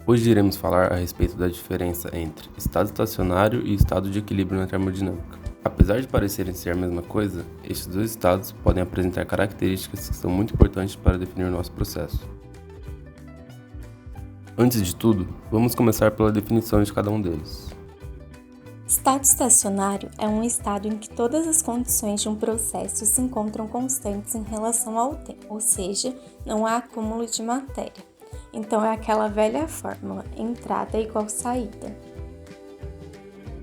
Hoje iremos falar a respeito da diferença entre estado estacionário e estado de equilíbrio na termodinâmica. Apesar de parecerem ser a mesma coisa, estes dois estados podem apresentar características que são muito importantes para definir o nosso processo. Antes de tudo, vamos começar pela definição de cada um deles. Estado estacionário é um estado em que todas as condições de um processo se encontram constantes em relação ao tempo, ou seja, não há acúmulo de matéria. Então é aquela velha fórmula, entrada igual saída.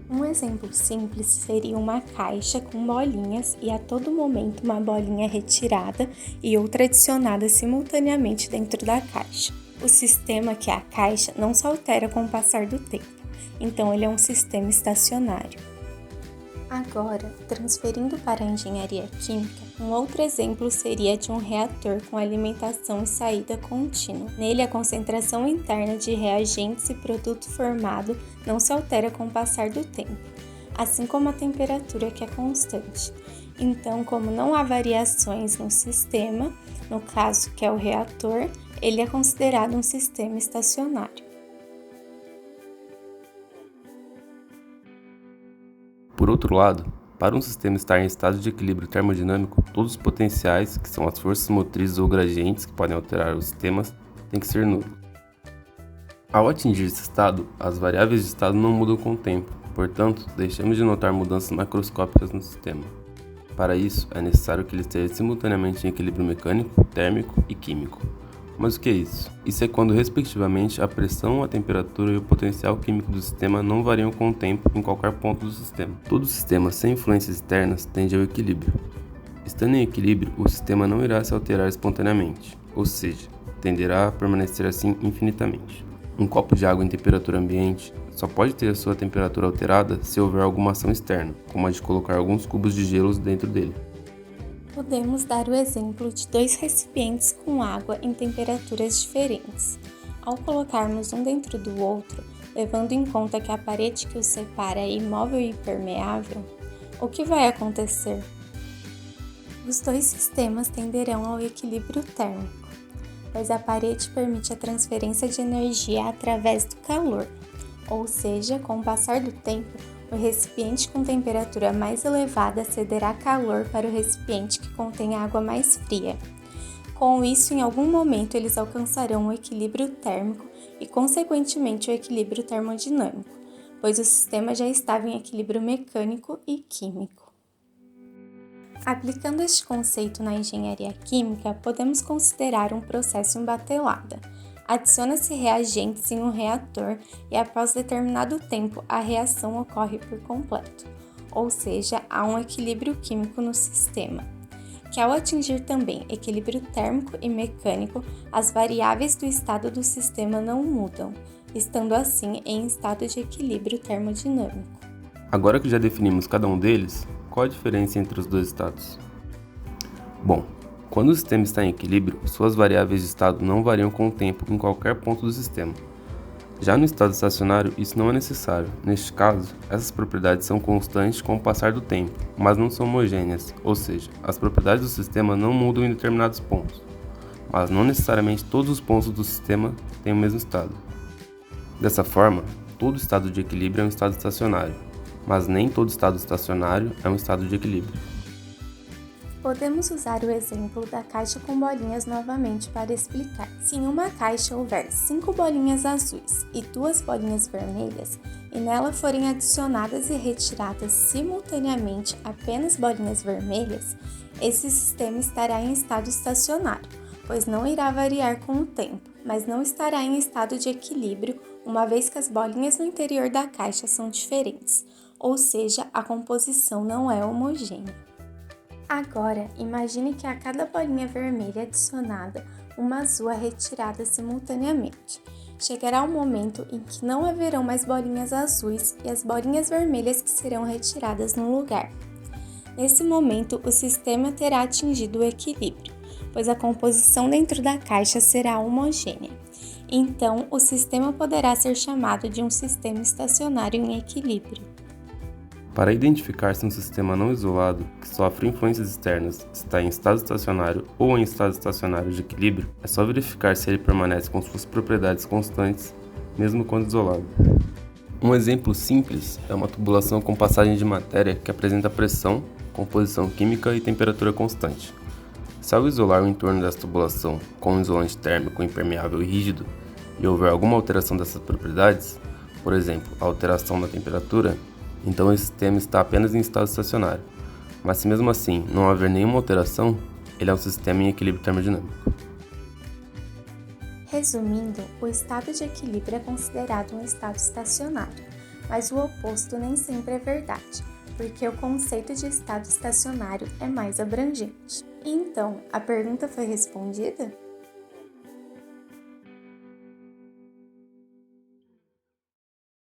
Um exemplo simples seria uma caixa com bolinhas e a todo momento uma bolinha é retirada e outra adicionada simultaneamente dentro da caixa. O sistema, que é a caixa, não se altera com o passar do tempo. Então, ele é um sistema estacionário. Agora, transferindo para a engenharia química, um outro exemplo seria de um reator com alimentação e saída contínua. Nele, a concentração interna de reagentes e produto formado não se altera com o passar do tempo, assim como a temperatura, que é constante. Então, como não há variações no sistema, no caso que é o reator, ele é considerado um sistema estacionário. Por outro lado, para um sistema estar em estado de equilíbrio termodinâmico, todos os potenciais, que são as forças motrizes ou gradientes que podem alterar os sistemas, têm que ser nulos. Ao atingir esse estado, as variáveis de estado não mudam com o tempo, portanto, deixamos de notar mudanças macroscópicas no sistema. Para isso, é necessário que ele esteja simultaneamente em equilíbrio mecânico, térmico e químico. Mas o que é isso? Isso é quando, respectivamente, a pressão, a temperatura e o potencial químico do sistema não variam com o tempo em qualquer ponto do sistema. Todo sistema sem influências externas tende ao equilíbrio. Estando em equilíbrio, o sistema não irá se alterar espontaneamente, ou seja, tenderá a permanecer assim infinitamente. Um copo de água em temperatura ambiente só pode ter a sua temperatura alterada se houver alguma ação externa, como a de colocar alguns cubos de gelo dentro dele. Podemos dar o exemplo de dois recipientes com água em temperaturas diferentes. Ao colocarmos um dentro do outro, levando em conta que a parede que os separa é imóvel e impermeável, o que vai acontecer? Os dois sistemas tenderão ao equilíbrio térmico, pois a parede permite a transferência de energia através do calor, ou seja, com o passar do tempo, o recipiente com temperatura mais elevada cederá calor para o recipiente que contém água mais fria. Com isso, em algum momento, eles alcançarão o equilíbrio térmico e, consequentemente, o equilíbrio termodinâmico, pois o sistema já estava em equilíbrio mecânico e químico. Aplicando este conceito na engenharia química, podemos considerar um processo em batelada. Adiciona-se reagentes em um reator e após determinado tempo a reação ocorre por completo, ou seja, há um equilíbrio químico no sistema, que ao atingir também equilíbrio térmico e mecânico, as variáveis do estado do sistema não mudam, estando assim em estado de equilíbrio termodinâmico. Agora que já definimos cada um deles, qual a diferença entre os dois estados? Bom, quando o sistema está em equilíbrio, suas variáveis de estado não variam com o tempo em qualquer ponto do sistema. Já no estado estacionário, isso não é necessário. Neste caso, essas propriedades são constantes com o passar do tempo, mas não são homogêneas, ou seja, as propriedades do sistema não mudam em determinados pontos, mas não necessariamente todos os pontos do sistema têm o mesmo estado. Dessa forma, todo estado de equilíbrio é um estado estacionário, mas nem todo estado estacionário é um estado de equilíbrio. Podemos usar o exemplo da caixa com bolinhas novamente para explicar. Se em uma caixa houver 5 bolinhas azuis e 2 bolinhas vermelhas, e nela forem adicionadas e retiradas simultaneamente apenas bolinhas vermelhas, esse sistema estará em estado estacionário, pois não irá variar com o tempo, mas não estará em estado de equilíbrio, uma vez que as bolinhas no interior da caixa são diferentes, ou seja, a composição não é homogênea. Agora, imagine que a cada bolinha vermelha adicionada, uma azul é retirada simultaneamente. Chegará um momento em que não haverão mais bolinhas azuis e as bolinhas vermelhas que serão retiradas no lugar. Nesse momento, o sistema terá atingido o equilíbrio, pois a composição dentro da caixa será homogênea. Então, o sistema poderá ser chamado de um sistema estacionário em equilíbrio. Para identificar se um sistema não isolado, que sofre influências externas, está em estado estacionário ou em estado estacionário de equilíbrio, é só verificar se ele permanece com suas propriedades constantes mesmo quando isolado. Um exemplo simples é uma tubulação com passagem de matéria que apresenta pressão, composição química e temperatura constante. Se ao isolar o entorno dessa tubulação com um isolante térmico impermeável e rígido e houver alguma alteração dessas propriedades, por exemplo, a alteração da temperatura, então esse sistema está apenas em estado estacionário. Mas se mesmo assim não haver nenhuma alteração, ele é um sistema em equilíbrio termodinâmico. Resumindo, o estado de equilíbrio é considerado um estado estacionário, mas o oposto nem sempre é verdade, porque o conceito de estado estacionário é mais abrangente. E então, a pergunta foi respondida?